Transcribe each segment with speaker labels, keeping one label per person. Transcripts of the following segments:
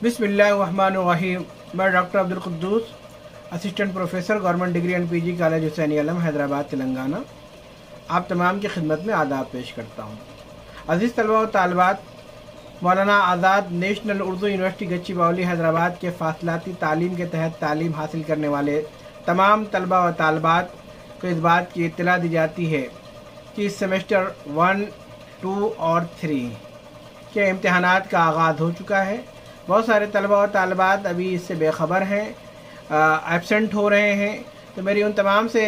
Speaker 1: बिस्मिल्लाहिर्रहमानिर्रहीम। मैं doctor Abdul Quddus, assistant professor, government degree and PG college Hussain Alam, Hyderabad, Telangana, आप तमाम की खिदमत में आदाब पेश करता हूँ। अज़ीज़ तलबा व तालिबात, मौलाना आज़ाद नेशनल उर्दू यूनिवर्सिटी गच्चीबौली हैदराबाद के फासलाती तालीम के तहत तालीम हासिल करने वाले तमाम तलबा व तालिबात को इस बात की इत्तला दी जाती है कि सेमेस्टर 1, 2 और 3 के इम्तहानात का आगाज़ हो चुका है। बहुत सारे तलबा और तालिबात अभी इससे बेखबर हैं, एब्सेंट हो रहे हैं। तो मेरी उन तमाम से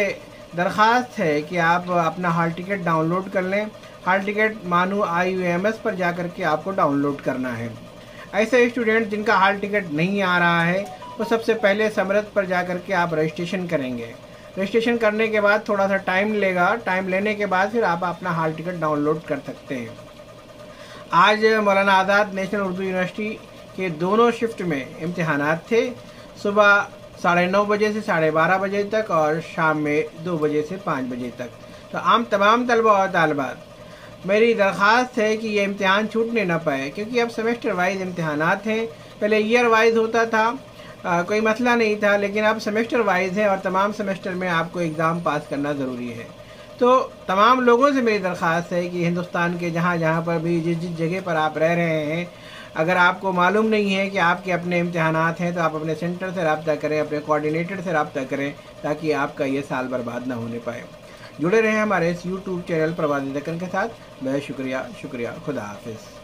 Speaker 1: दरख्वास्त है कि आप अपना हॉल टिकट डाउनलोड कर लें। हॉल टिकट मानू IUMS पर जाकर के आपको डाउनलोड करना है। ऐसे स्टूडेंट जिनका हॉल टिकट नहीं आ रहा है वो सबसे पहले समरथ पर जाकर के आप रजिस्ट्रेशन करेंगे। रजिस्ट्रेशन करने के बाद थोड़ा सा टाइम लेगा, टाइम लेने के बाद फिर आप अपना हॉल टिकट डाउनलोड कर सकते हैं। आज मौलाना आज़ाद नेशनल उर्दू यूनिवर्सिटी के दोनों शिफ्ट में इम्तहानात थे, सुबह 9:30 बजे से 12:30 बजे तक और शाम में 2 बजे से 5 बजे तक। तो तमाम तलबा और तालिबात मेरी दरख्वास्त है कि ये इम्तिहान छूटने ना पाए, क्योंकि अब सेमेस्टर वाइज इम्तहानात हैं। पहले ईयर वाइज होता था, कोई मसला नहीं था, लेकिन अब सेमेस्टर वाइज है और तमाम सेमेस्टर में आपको एग्ज़ाम पास करना ज़रूरी है। तो तमाम लोगों से मेरी दरख्वास्त है कि हिंदुस्तान के जहाँ जहाँ पर भी जिस जगह पर आप रह रहे हैं, अगर आपको मालूम नहीं है कि आपके अपने इम्तहानात हैं तो आप अपने सेंटर से रब्ता करें, अपने कोऑर्डिनेटर से रब्ता करें, ताकि आपका ये साल बर्बाद ना होने पाए। जुड़े रहें हमारे इस YouTube चैनल प्रवादी दक्कन के साथ। बहुत शुक्रिया, खुदा हाफिज़।